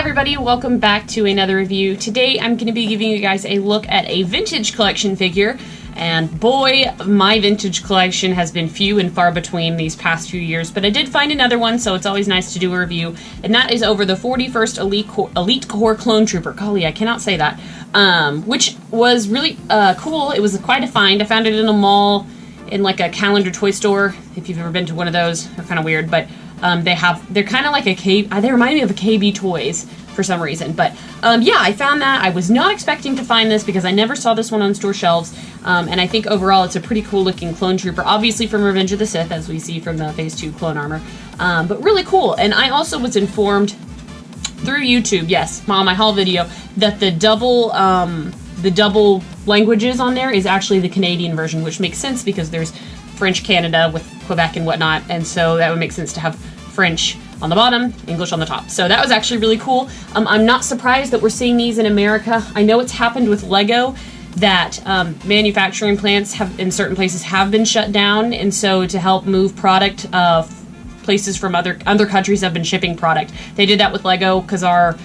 everybody, welcome back to another review. Today I'm going to be giving you guys a look at a vintage collection figure, and boy, my vintage collection has been few and far between these past few years, but I did find another one, so it's always nice to do a review, and that is over the 41st Elite Corps Clone Trooper. Golly, I cannot say that. Which was really cool. It was quite a find. I found it in a mall, in like a calendar toy store, if you've ever been to one of those. They're kind of weird, but they're kind of like they remind me of a KB Toys for some reason. But yeah, I found that. I was not expecting to find this because I never saw this one on store shelves. And I think overall it's a pretty cool looking clone trooper, obviously from Revenge of the Sith, as we see from the Phase 2 clone armor. But really cool. And I also was informed through YouTube, yes, on my haul video, that the double languages on there is actually the Canadian version, which makes sense because there's French Canada with Quebec and whatnot, and so that would make sense to have French on the bottom, English on the top. So that was actually really cool. I'm not surprised that we're seeing these in America. I know it's happened with Lego, that manufacturing plants in certain places have been shut down, and so to help move product, places from other countries have been shipping product. They did that with Lego because our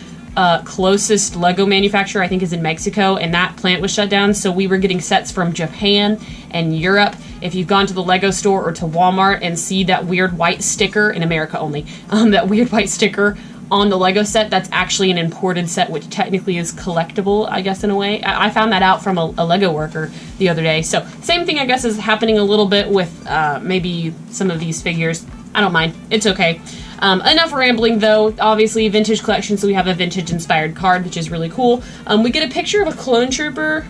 closest Lego manufacturer, I think, is in Mexico, and that plant was shut down, so we were getting sets from Japan and Europe. If you've gone to the Lego store or to Walmart and see that weird white sticker, in America only, that weird white sticker on the Lego set, that's actually an imported set, which technically is collectible, I guess, in a way. I found that out from a Lego worker the other day. So same thing, I guess, is happening a little bit with maybe some of these figures. I don't mind. It's okay. Enough rambling, though. Obviously, vintage collection, so we have a vintage-inspired card, which is really cool. We get a picture of a clone trooper,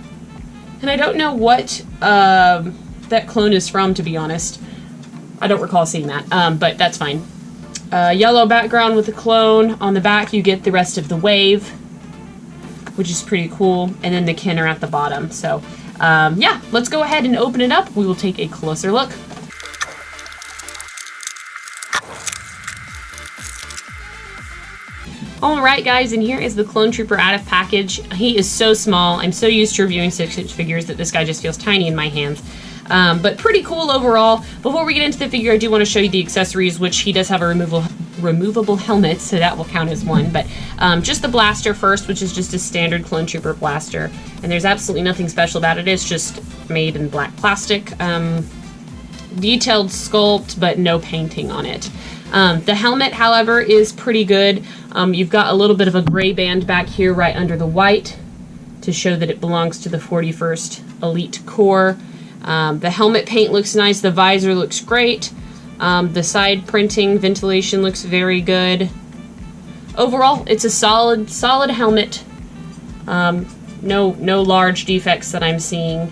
and I don't know what that clone is from, to be honest. I don't recall seeing that, but that's fine. Yellow background with the clone. On the back, you get the rest of the wave, which is pretty cool, and then the kin are at the bottom. So, yeah, let's go ahead and open it up. We will take a closer look. Alright guys, and here is the Clone Trooper out of package. He is so small. I'm so used to reviewing 6-inch figures that this guy just feels tiny in my hands. But pretty cool overall. Before we get into the figure, I do want to show you the accessories, which he does have a removable helmet, so that will count as one. But just the blaster first, which is just a standard Clone Trooper blaster. And there's absolutely nothing special about it. It's just made in black plastic. Detailed sculpt, but no painting on it. The helmet, however, is pretty good. You've got a little bit of a gray band back here right under the white to show that it belongs to the 41st Elite Corps. The helmet paint looks nice. The visor looks great. The side printing, ventilation looks very good. Overall, it's a solid helmet. No large defects that I'm seeing.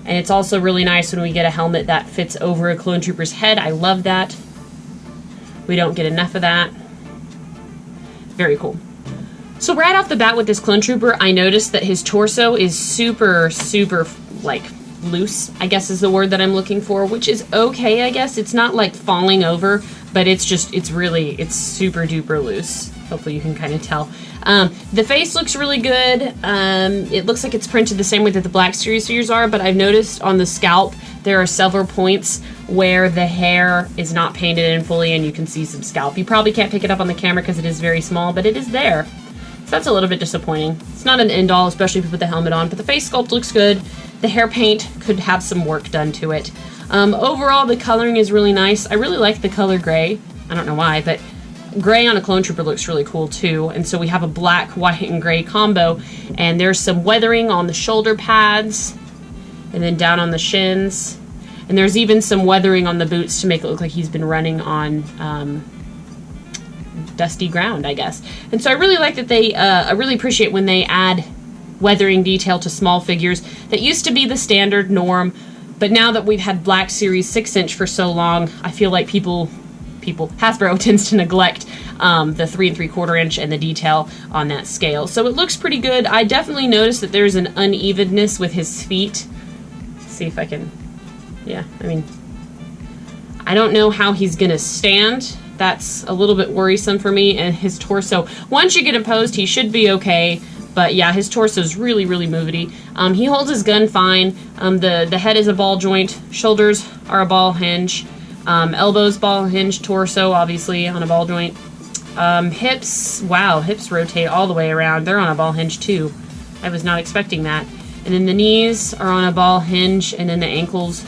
And it's also really nice when we get a helmet that fits over a Clone Trooper's head. I love that. We don't get enough of that. Very cool. So right off the bat with this Clone Trooper, I noticed that his torso is super, like, loose, I guess is the word that I'm looking for, which is okay, I guess. It's not, like, falling over, but it's super duper loose. Hopefully you can kind of tell. The face looks really good. It looks like it's printed the same way that the Black Series figures are, but I've noticed on the scalp there are several points where the hair is not painted in fully and you can see some scalp. You probably can't pick it up on the camera because it is very small, but it is there. So that's a little bit disappointing. It's not an end all, especially if you put the helmet on, but the face sculpt looks good. The hair paint could have some work done to it. Overall, the coloring is really nice. I really like the color gray. I don't know why, but gray on a Clone Trooper looks really cool too. And so we have a black, white, and gray combo. And there's some weathering on the shoulder pads and then down on the shins. And there's even some weathering on the boots to make it look like he's been running on dusty ground, I guess. And so I really like that I really appreciate when they add weathering detail to small figures. That used to be the standard norm, but now that we've had Black Series 6-inch for so long, I feel like Hasbro tends to neglect the 3 3/4 inch and the detail on that scale. So it looks pretty good. I definitely noticed that there's an unevenness with his feet. Let's see if I can, yeah, I mean, I don't know how he's gonna stand. That's a little bit worrisome for me. And his torso, once you get him posed, he should be okay. But yeah, his torso is really movity. He holds his gun fine. The head is a ball joint. Shoulders are a ball hinge. Elbows ball hinge. Torso obviously on a ball joint. Hips, wow, hips rotate all the way around. They're on a ball hinge too. I was not expecting that. And then the knees are on a ball hinge, and then the ankles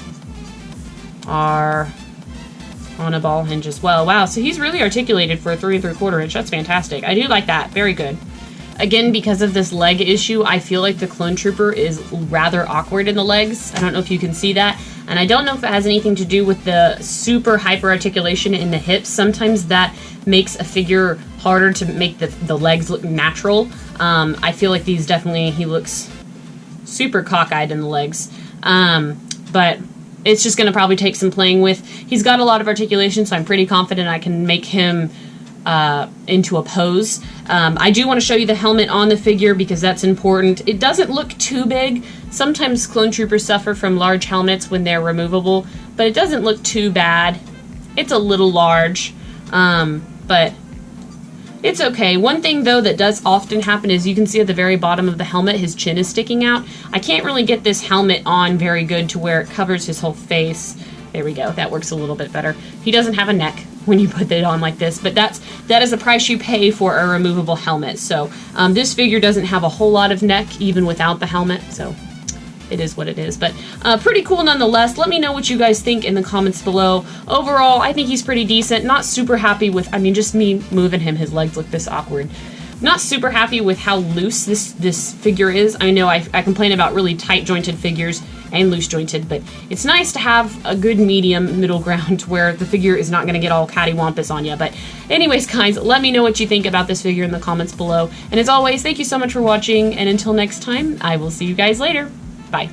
are on a ball hinge as well. Wow, so he's really articulated for a 3 3/4 inch. That's fantastic. I do like that. Very good. Again, because of this leg issue, I feel like the Clone Trooper is rather awkward in the legs. I don't know if you can see that. And I don't know if it has anything to do with the super hyper articulation in the hips. Sometimes that makes a figure harder to make the legs look natural. I feel like these definitely, he looks super cockeyed in the legs. But it's just going to probably take some playing with. He's got a lot of articulation, so I'm pretty confident I can make him into a pose. I do want to show you the helmet on the figure because that's important. It doesn't look too big. Sometimes Clone Troopers suffer from large helmets when they're removable, but it doesn't look too bad. It's a little large, but it's okay. One thing though that does often happen is you can see at the very bottom of the helmet his chin is sticking out. I can't really get this helmet on very good to where it covers his whole face. There we go. That works a little bit better. He doesn't have a neck when you put it on like this, but that is the price you pay for a removable helmet. So this figure doesn't have a whole lot of neck even without the helmet, so it is what it is. But pretty cool nonetheless. Let me know what you guys think in the comments below. Overall, I think he's pretty decent. Not super happy with, I mean, just me moving him, his legs look this awkward. Not super happy with how loose this figure is. I know I complain about really tight jointed figures and loose jointed, but it's nice to have a good medium middle ground where the figure is not going to get all cattywampus on you. But anyways, guys, let me know what you think about this figure in the comments below. And as always, thank you so much for watching, and until next time, I will see you guys later. Bye.